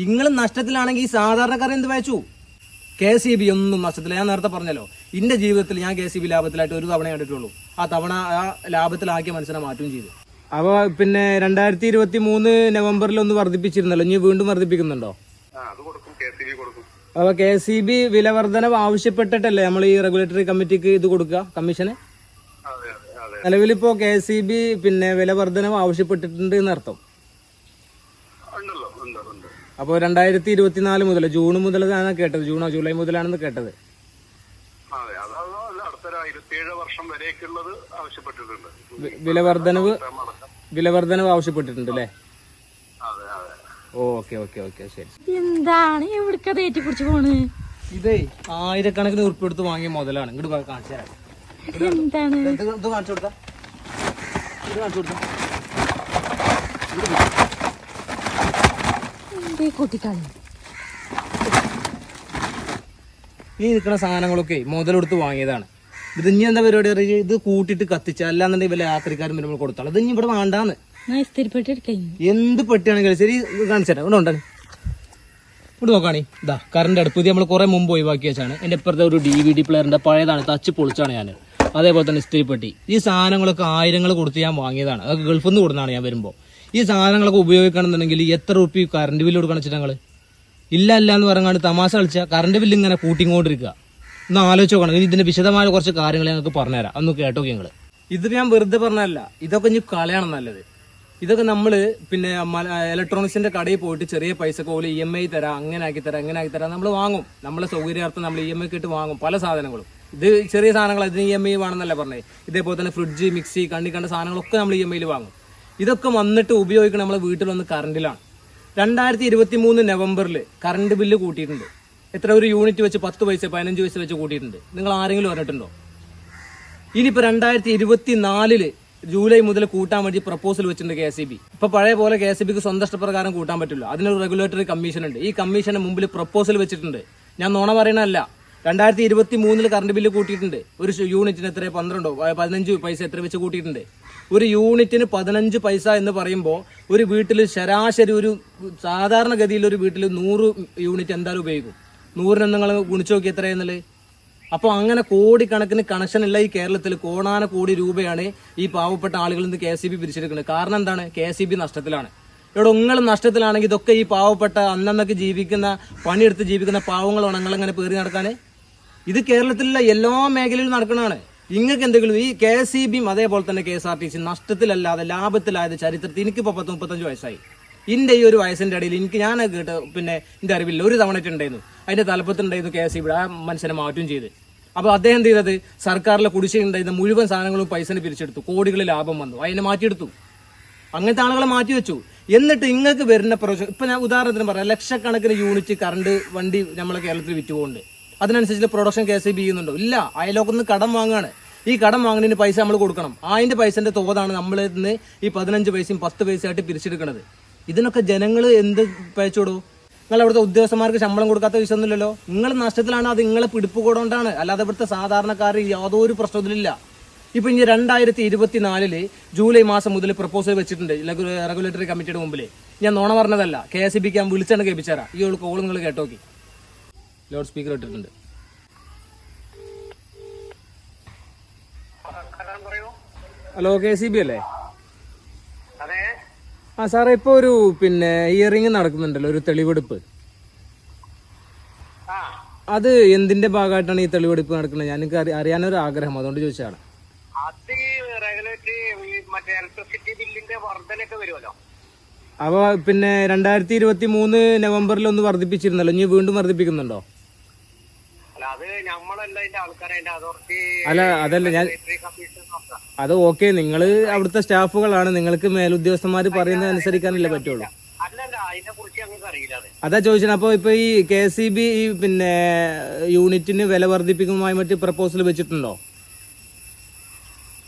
നിങ്ങൾ നഷ്ടത്തിലാണെങ്കിൽ ഈ സാധാരണക്കാരൻ എന്ത് വായിച്ചു? KCB ഒന്നും നഷ്ടത്തില്ല. ഞാൻ നേരത്തെ പറഞ്ഞല്ലോ, എന്റെ ജീവിതത്തിൽ ഞാൻ KCB ലാഭത്തിലായിട്ട് ഒരു തവണ കണ്ടിട്ടുള്ളൂ. ആ തവണ ആ ലാഭത്തിലാക്കിയ മനുഷ്യനെ മാറ്റുകയും ചെയ്തു. അപ്പൊ പിന്നെ 2023 നവംബറിൽ ഒന്ന് വർദ്ധിപ്പിച്ചിരുന്നല്ലോ, ഇനി വീണ്ടും വർദ്ധിപ്പിക്കുന്നുണ്ടോ? അപ്പൊ KCB വില വർധനവ് ആവശ്യപ്പെട്ടിട്ടല്ലേ നമ്മൾ ഈ റെഗുലേറ്ററി കമ്മിറ്റിക്ക് ഇത് കൊടുക്കുക, കമ്മീഷന്? നിലവിലിപ്പോ KCB പിന്നെ വില വർധനവ് ആവശ്യപ്പെട്ടിട്ടുണ്ട് എന്നർത്ഥം. അപ്പൊ 2024 മുതൽ, ജൂൺ മുതലാണ് കേട്ടത്, ജൂണോ ജൂലൈ മുതലാണെന്ന് കേട്ടത്. വില വർധനവ് ആവശ്യപ്പെട്ടിട്ടുണ്ട് അല്ലേ? ഓക്കെ ഓക്കെ ഓക്കെ ശരി. എന്താണ് എവിടേക്ക് കുറിച്ച് പോണ്? ഇതേ ആയിരക്കണക്കിന് ഉറുപ്പ് എടുത്ത് വാങ്ങിയ മുതലാണ്. ഇങ്ങോട്ട് കാണിച്ചു തരാം. എന്താണ് ഇത് കാണിച്ചു കൊടുത്ത കൂട്ടിക്കളി. ഈ നിൽക്കുന്ന സാധനങ്ങളൊക്കെ മുതലെടുത്ത് വാങ്ങിയതാണ്. ഇത് ഇനി എന്താ പരിപാടി അറിയാം? ഇത് കൂട്ടിയിട്ട് കത്തിച്ച, അല്ലാന്നുണ്ടെങ്കിൽ വല്ല യാത്രക്കാരും വരുമ്പോൾ കൊടുത്താൽ ഇത് ഇനി ഇവിടെ വേണ്ടാന്ന്. എന്ത് പെട്ടിയാണെങ്കിലും ശരി കാണിച്ചു തരാം. ഇവിടെ ഉണ്ടാണ്, ഇവിടെ നോക്കാണി. ഇതാ കറണ്ട് അടുപ്പ്. ഇത് നമ്മൾ കുറെ മുമ്പ് ഒഴിവാക്കി വെച്ചാണ്. എന്റെ ഇപ്പുറത്തെ ഒരു DVD പ്ലെയറിന്റെ പഴയതാണ്, തച്ച് പൊളിച്ചാണ് ഞാൻ. അതേപോലെ തന്നെ ഇസ്തിരിപ്പെട്ടി. ഈ സാധനങ്ങളൊക്കെ ആയിരങ്ങൾ കൊടുത്ത് ഞാൻ വാങ്ങിയതാണ്. അതൊക്കെ ഗൾഫിൽ നിന്ന് കൊടുത്താണ് ഞാൻ വരുമ്പോൾ. ഈ സാധനങ്ങളൊക്കെ ഉപയോഗിക്കണമെന്നുണ്ടെങ്കിൽ എത്ര റുപ്യ കറണ്ട് ബില്ല് കൊടുക്കണം വെച്ചിട്ട് ഞങ്ങൾ ഇല്ല എന്ന് പറഞ്ഞാണ്ട് തമാശ കളിച്ചാൽ കറണ്ട് ബില്ല് ഇങ്ങനെ കൂട്ടിക്കൊണ്ടിരിക്കുക. ഒന്ന് ആലോചിച്ച് നോക്കണം. ഇതിന്റെ വിശദമായ കുറച്ച് കാര്യങ്ങൾ ഞങ്ങൾക്ക് പറഞ്ഞുതരാം, ഒന്ന് കേട്ടോക്കെ ഞങ്ങൾ. ഇത് ഞാൻ വെറുതെ പറഞ്ഞല്ല, ഇതൊക്കെ ഇനി കളയാണ് നല്ലത്. ഇതൊക്കെ നമ്മള് പിന്നെ ഇലക്ട്രോണിക്സിന്റെ കടയിൽ പോയിട്ട് ചെറിയ പൈസ പോലെ EMI തരാം, അങ്ങനെ ആക്കി തരാം നമ്മൾ വാങ്ങും. നമ്മളെ സൗകര്യാർത്ഥം നമ്മൾ EMI ഇട്ട് വാങ്ങും പല സാധനങ്ങളും. ഇത് ചെറിയ സാധനങ്ങൾ, അതിന് EMI വേണമെന്നല്ല പറഞ്ഞേ. ഇതേപോലെ തന്നെ ഫ്രിഡ്ജ്, മിക്സി, കണ്ട സാധനങ്ങളൊക്കെ നമ്മൾ EMI വാങ്ങും. ഇതൊക്കെ വന്നിട്ട് ഉപയോഗിക്കണം നമ്മളെ വീട്ടിൽ വന്ന് കറണ്ടിലാണ്. 2023 നവംബറിൽ കറണ്ട് ബില്ല് കൂട്ടിയിട്ടുണ്ട്. എത്ര? ഒരു യൂണിറ്റ് വെച്ച് 10 പൈസ 15 പൈസ വെച്ച് കൂട്ടിയിട്ടുണ്ട്. നിങ്ങൾ ആരെങ്കിലും പറഞ്ഞിട്ടുണ്ടോ? ഇനിയിപ്പോ 2024 ജൂലൈ മുതൽ കൂട്ടാൻ വേണ്ടി പ്രപ്പോസൽ വെച്ചിട്ടുണ്ട് KCB. ഇപ്പൊ പഴയ പോലെ KCBക്ക് സ്വന്തം ഇഷ്ടപ്രകാരം കൂട്ടാൻ പറ്റില്ല. അതിനൊരു റെഗുലേറ്ററി കമ്മീഷൻ ഉണ്ട്. ഈ കമ്മീഷന് മുമ്പിൽ പ്രപ്പോസൽ വെച്ചിട്ടുണ്ട്. ഞാൻ നോണ പറയണല്ല. 2023 കറണ്ട് ബില്ല് കൂട്ടിയിട്ടുണ്ട്. ഒരു യൂണിറ്റിന് എത്ര? 15 പൈസ എത്ര വെച്ച് കൂട്ടിയിട്ടുണ്ട്. ഒരു യൂണിറ്റിന് 15 പൈസ എന്ന് പറയുമ്പോൾ ഒരു വീട്ടിൽ ശരാശരി ഒരു സാധാരണഗതിയിൽ ഒരു വീട്ടിൽ 100 യൂണിറ്റ് എന്തായാലും ഉപയോഗിക്കും. 100 നിങ്ങൾ ഗുണിച്ചു നോക്കി എത്രയെന്നുള്ളത്. അപ്പോൾ അങ്ങനെ കോടിക്കണക്കിന് കണക്ഷൻ ഉള്ള ഈ കേരളത്തിൽ കോടി രൂപയാണ് ഈ പാവപ്പെട്ട ആളുകളിൽ നിന്ന് KCB പിരിച്ചെടുക്കുന്നത്. കാരണം എന്താണ്? KCB നഷ്ടത്തിലാണ്. ഇവിടെ നിങ്ങൾ നഷ്ടത്തിലാണെങ്കിൽ ഇതൊക്കെ ഈ പാവപ്പെട്ട അന്നന്നൊക്കെ ജീവിക്കുന്ന, പണിയെടുത്ത് ജീവിക്കുന്ന പാവങ്ങളാണ് നിങ്ങളങ്ങനെ പേറി നടക്കാൻ. ഇത് കേരളത്തിലുള്ള എല്ലാ മേഖലയിലും നടക്കുന്നതാണ്. നിങ്ങൾക്ക് എന്തെങ്കിലും ഈ KCBയും അതേപോലെ തന്നെ KSRTC നഷ്ടത്തിലല്ലാതെ ലാഭത്തിലായത് ചരിത്രത്തിൽ എനിക്കിപ്പോൾ 35 വയസ്സായി. എൻ്റെ ഈ ഒരു വയസ്സിന്റെ ഇടയിൽ ഞാൻ കേട്ട് പിന്നെ എൻ്റെ അറിവില്ല ഒരു തവണ ഉണ്ടായിരുന്നു. അതിന്റെ തലപ്പത്തുണ്ടായിരുന്നു KCB. ആ മനുഷ്യനെ മാറ്റും ചെയ്ത്. അപ്പോൾ അദ്ദേഹം എന്ത് ചെയ്തത്? സർക്കാരിലെ കുടിശ്ശികയുണ്ടായിരുന്ന മുഴുവൻ സാധനങ്ങളും പൈസ പിരിച്ചെടുത്തു. കോടികൾ ലാഭം വന്നു. അതിനെ മാറ്റിയെടുത്തു. അങ്ങനത്തെ ആളുകളെ മാറ്റിവെച്ചു. എന്നിട്ട് ഇങ്ങൾക്ക് വരുന്ന പ്രൊജക്ട്, ഇപ്പൊ ഞാൻ ഉദാഹരണത്തിന് പറയാം, ലക്ഷക്കണക്കിന് യൂണിറ്റ് കറണ്ട് വണ്ടി നമ്മളെ കേരളത്തിൽ വിറ്റുപോകുന്നുണ്ട്. അതിനനുസരിച്ച് പ്രൊഡക്ഷൻ KCB ചെയ്യുന്നുണ്ടോ? ഇല്ല. അയലോക്കൊന്ന് കടം വാങ്ങുകയാണ്. ഈ കടം വാങ്ങുന്നതിന് പൈസ നമ്മൾ കൊടുക്കണം. അതിന്റെ പൈസന്റെ തോതാണ് നമ്മളിൽ നിന്ന് ഈ 15 പൈസയും 10 പൈസയായിട്ട് പിരിച്ചെടുക്കുന്നത്. ഇതിനൊക്കെ ജനങ്ങൾ എന്ത് പയച്ചോടൂ? നിങ്ങൾ അവിടുത്തെ ഉദ്യോഗസ്ഥന്മാർക്ക് ശമ്പളം കൊടുക്കാത്ത വിഷയമൊന്നുമില്ലല്ലോ. നിങ്ങൾ നഷ്ടത്തിലാണ്. അത് നിങ്ങളെ പിടിപ്പ് കൊണ്ടാണ്. അല്ലാതെ ഇവിടുത്തെ സാധാരണക്കാർ യാതൊരു പ്രശ്നത്തിലില്ല. ഇപ്പൊ ഇനി 2024 ജൂലൈ മാസം മുതൽ പ്രപ്പോസൽ വെച്ചിട്ടുണ്ട് റെഗുലേറ്ററി കമ്മിറ്റിയുടെ മുമ്പിൽ. ഞാൻ നോണ പറഞ്ഞതല്ല. KCBക്ക് ഞാൻ വിളിച്ചാണ് കേൾപ്പിച്ചാരാ. ഈ കോൾ നിങ്ങൾ കേട്ടോക്കി. ലൗഡ് സ്പീക്കർ ഇട്ടിട്ടുണ്ട്. ഹലോ, KCB അല്ലേ? ആ സാറേ, ഇപ്പൊ ഒരു പിന്നെ ഹിയറിംഗ് നടക്കുന്നുണ്ടല്ലോ, ഒരു തെളിവെടുപ്പ്. അത് എന്തിന്റെ ഭാഗമായിട്ടാണ് ഈ തെളിവെടുപ്പ് നടക്കുന്നത്? എനിക്ക് അറിയാനൊരു ആഗ്രഹം, അതുകൊണ്ട് ചോദിച്ചാണ്. അപ്പൊ പിന്നെ 2023 നവംബറിൽ ഒന്ന് വർദ്ധിപ്പിച്ചിരുന്നല്ലോ, ഇനി വീണ്ടും വർദ്ധിപ്പിക്കുന്നുണ്ടോ? അല്ല അതല്ല ഞാൻ അത് ഓക്കെ, നിങ്ങള് അവിടുത്തെ സ്റ്റാഫുകളാണ്. നിങ്ങൾക്ക് മേലുദ്യോഗസ്ഥന്മാര് പറയുന്നത് അനുസരിക്കാനല്ലേ പറ്റുള്ളൂ. അതാ ചോദിച്ചത്. അപ്പൊ ഇപ്പൊ ഈ KCB ഈ പിന്നെ യൂണിറ്റിന് വില വർദ്ധിപ്പിക്കുന്നതുമായി മറ്റ് പ്രപ്പോസൽ വെച്ചിട്ടുണ്ടോ?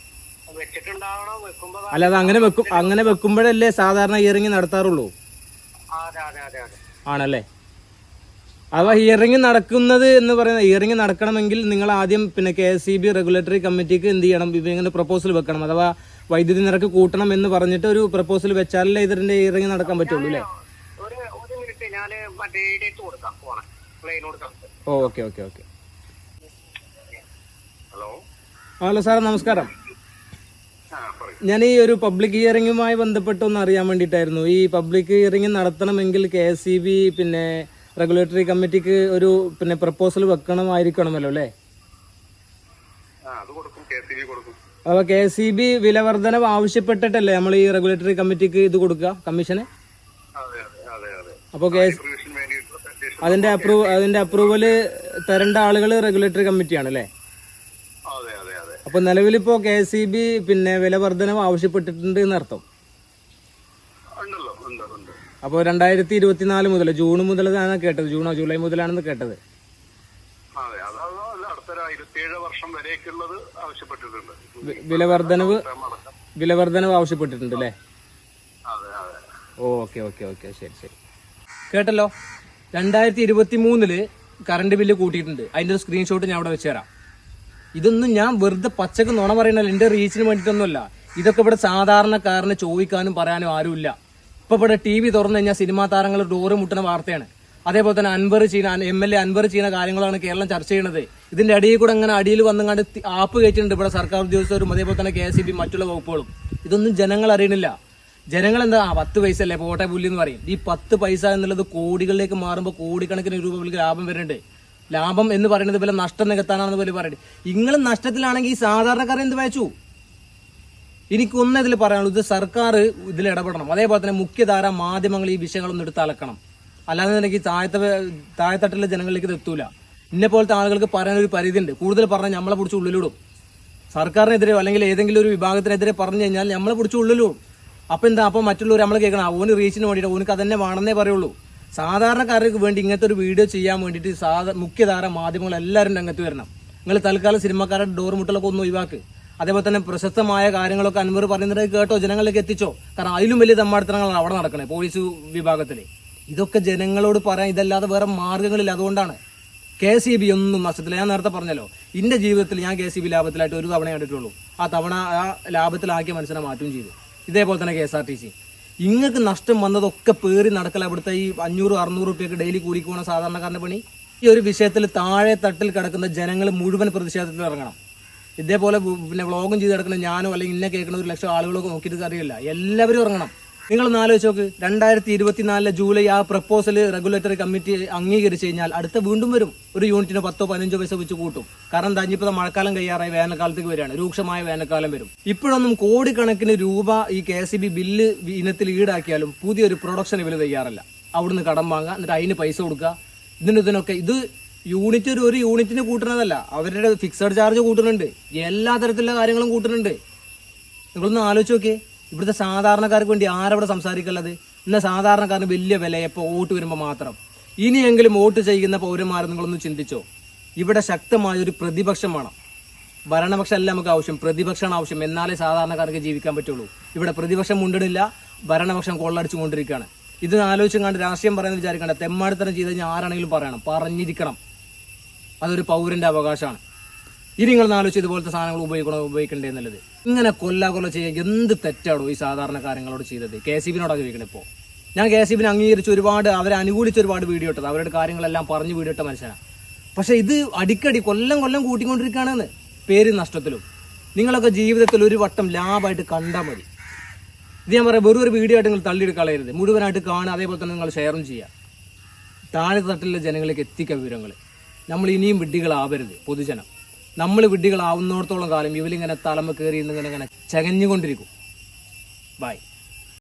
അല്ല, അത് അങ്ങനെ വെക്കുമ്പോഴല്ലേ സാധാരണ ഹിയറിംഗ് നടത്താറുള്ളൂ. ആണല്ലേ? അപ്പൊ ഹിയറിംഗ് നടക്കുന്നത് എന്ന് പറയുന്നത്, ഹിയറിംഗ് നടക്കണമെങ്കിൽ നിങ്ങൾ ആദ്യം പിന്നെ KCB റെഗുലേറ്ററി കമ്മിറ്റിക്ക് എന്ത് ചെയ്യണം? ഇങ്ങനെ പ്രപ്പോസൽ വെക്കണം. അഥവാ വൈദ്യുതി നിരക്ക് കൂട്ടണം എന്ന് പറഞ്ഞിട്ട് ഒരു പ്രപ്പോസൽ വെച്ചാലല്ലേ ഇതിന്റെ ഹിയറിംഗ് നടക്കാൻ പറ്റുള്ളൂ അല്ലേ? ഞാൻ മറ്റേ ഡേറ്റ് കൊടുക്കാം ഫോണ് പ്ലെയിൻ കൊടുക്കാം. Okay okay okay. Hello hello sir നമസ്കാരം. ഞാൻ ഈ ഒരു പബ്ലിക് ഹിയറിംഗുമായി ബന്ധപ്പെട്ട് ഒന്ന് അറിയാൻ വേണ്ടിയിട്ടായിരുന്നു. ഈ പബ്ലിക് ഹിയറിംഗ് നടത്തണമെങ്കിൽ KSEB പിന്നെ റെഗുലേറ്ററി കമ്മിറ്റിക്ക് ഒരു പിന്നെ പ്രപ്പോസൽ വെക്കണമായിരിക്കണമല്ലോ അല്ലേ? അപ്പൊ KSEB വില വർധനവ് ആവശ്യപ്പെട്ടിട്ടല്ലേ നമ്മൾ ഈ റെഗുലേറ്ററി കമ്മിറ്റിക്ക് ഇത് കൊടുക്കുക കമ്മീഷന്? അപ്പൊ അതിന്റെ അപ്രൂവല് തരേണ്ട ആളുകൾ റെഗുലേറ്ററി കമ്മിറ്റിയാണ് അല്ലേ? അപ്പൊ നിലവിലിപ്പോ KSEB പിന്നെ വില വർധനവ് ആവശ്യപ്പെട്ടിട്ടുണ്ട് എന്നർത്ഥം. അപ്പൊ 2024 മുതൽ ജൂൺ മുതലാണ് കേട്ടത്, ജൂണോ ജൂലൈ മുതലാണെന്ന് കേട്ടത്. വില വർധനവ് ആവശ്യപ്പെട്ടിട്ടുണ്ട് അല്ലേ? ഓക്കെ ഓക്കെ ഓക്കെ ശരി ശരി. കേട്ടല്ലോ, 2023 കറണ്ട് ബില്ല് കൂട്ടിയിട്ടുണ്ട്. അതിന്റെ ഒരു സ്ക്രീൻഷോട്ട് ഞാൻ അവിടെ വെച്ചുതരാം. ഇതൊന്നും ഞാൻ വെറുതെ പച്ചക്ക് നുണ പറയണല്ലോ, എന്റെ റീച്ചിന് വേണ്ടിയിട്ടൊന്നുമല്ല. ഇതൊക്കെ ഇവിടെ സാധാരണക്കാരന് ചോദിക്കാനും പറയാനും ആരുമില്ല. ഇപ്പൊ ഇവിടെ TV തുറന്നു കഴിഞ്ഞാൽ സിനിമാ താരങ്ങൾ ഡോറ് മുട്ടുന്ന വാർത്തയാണ്. അതേപോലെ തന്നെ MLA അൻവർ ചെയ്യുന്ന കാര്യങ്ങളാണ് കേരളം ചർച്ച ചെയ്യുന്നത്. ഇതിന്റെ അടിയിൽ കൂടെ അങ്ങനെ അടിയിൽ വന്നങ്ങാണ്ട് ആപ്പ് കയറ്റിട്ടുണ്ട് ഇവിടെ സർക്കാർ ഉദ്യോഗസ്ഥരും അതേപോലെ തന്നെ KSEB മറ്റുള്ള വകുപ്പുകളും. ഇതൊന്നും ജനങ്ങൾ അറിയണില്ല. ജനങ്ങൾ എന്താ 10 പൈസ അല്ലേ പോട്ടെ പുല്ല് എന്ന് പറയും. ഈ 10 പൈസ എന്നുള്ളത് കോടികളിലേക്ക് മാറുമ്പോൾ കോടിക്കണക്കിന് രൂപകൾക്ക് ലാഭം വരുന്നുണ്ട്. ലാഭം എന്ന് പറയുന്നത് പോലെ നഷ്ടം നികത്താനാണെന്ന് പോലെ പറയുന്നത്. നിങ്ങളും നഷ്ടത്തിലാണെങ്കിൽ ഈ സാധാരണക്കാരെ എന്ത് വായിച്ചു? എനിക്കൊന്നും ഇതിൽ പറയാനുള്ളൂ, ഇത് സർക്കാർ ഇതിൽ ഇടപെടണം. അതേപോലെ തന്നെ മുഖ്യധാര മാധ്യമങ്ങൾ ഈ വിഷയങ്ങളൊന്നും എടുത്ത് അലക്കണം. അല്ലാതെ എനിക്ക് താഴെത്തട്ടിലെ ജനങ്ങളിലേക്ക് ഇത് എത്തൂല. ഇന്നെ പോലത്തെ ആളുകൾക്ക് പറയാനൊരു പരിധി ഉണ്ട്. കൂടുതൽ പറഞ്ഞാൽ നമ്മളെ പിടിച്ച് ഉള്ളിലിടും. സർക്കാരിനെതിരെ അല്ലെങ്കിൽ ഏതെങ്കിലും ഒരു വിഭാഗത്തിനെതിരെ പറഞ്ഞു കഴിഞ്ഞാൽ നമ്മളെ പിടിച്ച് ഉള്ളിലിടും. അപ്പൊ എന്താ, അപ്പൊ മറ്റുള്ളവർ നമ്മൾ കേൾക്കണം ഓന് റീച്ചിന് വേണ്ടിയിട്ട് ഓനക്ക് അതന്നെ വേണമെന്നേ പറയുള്ളൂ. സാധാരണക്കാർക്ക് വേണ്ടി ഇങ്ങനത്തെ ഒരു വീഡിയോ ചെയ്യാൻ വേണ്ടിയിട്ട് മുഖ്യധാര മാധ്യമങ്ങൾ എല്ലാവരും രംഗത്ത് വരണം. നിങ്ങൾ തൽക്കാലം സിനിമാക്കാരുടെ ഡോർ മുട്ടലൊക്കെ ഒന്ന് ഒഴിവാക്ക്. അതേപോലെ തന്നെ പ്രശസ്തമായ കാര്യങ്ങളൊക്കെ അൻവർ പറയുന്നത് കേട്ടോ, ജനങ്ങളിലേക്ക് എത്തിച്ചോ. കാരണം അതിലും വലിയ തമ്മാടിത്തരങ്ങളാണ് അവിടെ നടക്കണേ പോലീസ് വിഭാഗത്തിൽ. ഇതൊക്കെ ജനങ്ങളോട് പറയാൻ ഇതല്ലാതെ വേറെ മാർഗങ്ങളില്ല. അതുകൊണ്ടാണ് KSEB ഒന്നും നഷ്ടത്തില്ല. ഞാൻ നേരത്തെ പറഞ്ഞല്ലോ, എന്റെ ജീവിതത്തിൽ ഞാൻ KSEB ലാഭത്തിലായിട്ട് ഒരു തവണ കണ്ടിട്ടുള്ളൂ. ആ തവണ ആ ലാഭത്തിലാക്കിയ മനുഷ്യനെ മാറ്റുകയും ചെയ്തു. ഇതേപോലെ തന്നെ KSRTC. ഇങ്ങൾക്ക് നഷ്ടം വന്നതൊക്കെ പേറി നടക്കല. അവിടുത്തെ ഈ 500-600 രൂപയ്ക്ക് ഡെയിലി കൂലിക്ക് പോകണ സാധാരണക്കാരന്റെ പണി. ഈ ഒരു വിഷയത്തിൽ താഴെ തട്ടിൽ കിടക്കുന്ന ജനങ്ങൾ മുഴുവൻ പ്രതിഷേധത്തിൽ ഇറങ്ങണം. ഇതേപോലെ പിന്നെ വ്ളോഗും ചെയ്ത് കിടക്കുന്ന ഞാനോ അല്ലെങ്കിൽ ഇന്നെ കേൾക്കുന്ന 1 ലക്ഷം ആളുകളൊക്കെ നോക്കിയിട്ട് അറിയില്ല. എല്ലാവരും ഇറങ്ങണം. നിങ്ങളൊന്ന് ആലോചിച്ച് നോക്ക്, 2024 ജൂലൈ ആ പ്രപ്പോസൽ റെഗുലേറ്ററി കമ്മിറ്റി അംഗീകരിച്ചു കഴിഞ്ഞാൽ അടുത്ത വീണ്ടും വരും. ഒരു യൂണിറ്റിന് 10-15 പൈസ വെച്ച് കൂട്ടും. കാരണം എന്താ, ഇനിയിപ്പോൾ മഴക്കാലം കഴിയാറായി, വേനൽക്കാലത്തേക്ക് വരികയാണ്, രൂക്ഷമായ വേനൽക്കാലം വരും. ഇപ്പോഴൊന്നും കോടിക്കണക്കിന് രൂപ ഈ KSEB ബില്ല് ഇനത്തിൽ ഈടാക്കിയാലും പുതിയൊരു പ്രൊഡക്ഷൻ ഇവർ തയ്യാറല്ല. അവിടുന്ന് കടം വാങ്ങുക, എന്നിട്ട് അതിന് പൈസ കൊടുക്കുക. ഇതിനൊക്കെ ഇത് ഒരു യൂണിറ്റിന് കൂട്ടുന്നതല്ല, അവരുടെ ഫിക്സഡ് ചാർജ് കൂട്ടുന്നുണ്ട്, എല്ലാ തരത്തിലുള്ള കാര്യങ്ങളും കൂട്ടുന്നുണ്ട്. നിങ്ങളൊന്ന് ആലോചിച്ച് നോക്കിയേ, ഇവിടുത്തെ സാധാരണക്കാർക്ക് വേണ്ടി ആരവിടെ സംസാരിക്കുള്ളത്? എന്നാൽ സാധാരണക്കാരന് വലിയ വില എപ്പോൾ വോട്ട് വരുമ്പോൾ മാത്രം. ഇനിയെങ്കിലും വോട്ട് ചെയ്യുന്ന പൗരന്മാരെ നിങ്ങളൊന്ന് ചിന്തിച്ചോ. ഇവിടെ ശക്തമായൊരു പ്രതിപക്ഷം വേണം. ഭരണപക്ഷമല്ല നമുക്ക് ആവശ്യം, പ്രതിപക്ഷമാണ് ആവശ്യം. എന്നാലേ സാധാരണക്കാർക്ക് ജീവിക്കാൻ പറ്റുള്ളൂ. ഇവിടെ പ്രതിപക്ഷം മുണ്ടിടില്ല, ഭരണപക്ഷം കൊള്ളടിച്ചുകൊണ്ടിരിക്കുകയാണ്. ഇത് ആലോചിച്ചും കണ്ട് രാഷ്ട്രീയം പറയുന്നത് വിചാരിക്കണ്ട. തെമ്മാടിത്തരം ചെയ്ത് കഴിഞ്ഞാൽ ആരാണെങ്കിലും പറയണം, പറഞ്ഞിരിക്കണം. അതൊരു പൗരന്റെ അവകാശമാണ്. ഇനി നിങ്ങൾ ആലോചിച്ച് ഇതുപോലത്തെ സാധനങ്ങൾ ഉപയോഗിക്കണ്ടേ എന്നുള്ളത്. ഇങ്ങനെ കൊല്ല ചെയ്യുക എന്ത് തെറ്റാണോ ഈ സാധാരണക്കാരങ്ങളോട് ചെയ്തത്? KSEB-നോടാണ് ചോദിക്കണം. ഇപ്പോൾ ഞാൻ KSEB-നെ അംഗീകരിച്ച് ഒരുപാട്, അവരെ അനുകൂലിച്ച് ഒരുപാട് വീഡിയോ ഇട്ടത്, അവരുടെ കാര്യങ്ങളെല്ലാം പറഞ്ഞ് വീഡിയോ ഇട്ട മനുഷ്യനാണ്. പക്ഷെ ഇത് അടിക്കടി കൊല്ലം കൂട്ടിക്കൊണ്ടിരിക്കുകയാണെന്ന് പേര് നഷ്ടത്തിലും. നിങ്ങളൊക്കെ ജീവിതത്തിൽ ഒരു വട്ടം ലാഭമായിട്ട് കണ്ടാൽ മതി. ഇത് ഞാൻ പറയാം, വെറും ഒരു വീഡിയോ ആയിട്ട് നിങ്ങൾ തള്ളിയെടുക്കളയരുത്. മുഴുവനായിട്ട് കാണുക, അതേപോലെ തന്നെ നിങ്ങൾ ഷെയറും ചെയ്യുക. താഴെ തട്ടിലെ ജനങ്ങളിലേക്ക് എത്തിക്കുക വിവരങ്ങൾ. നമ്മൾ ഇനിയും വിഡ്ഢികളാവരുത്. പൊതുജനം നമ്മൾ വിഡ്ഢികളാവുന്നിടത്തോളം കാലം ഇവരിങ്ങനെ തലമ കയറി ഇങ്ങനെ ചകഞ്ഞുകൊണ്ടിരിക്കും. ബൈ.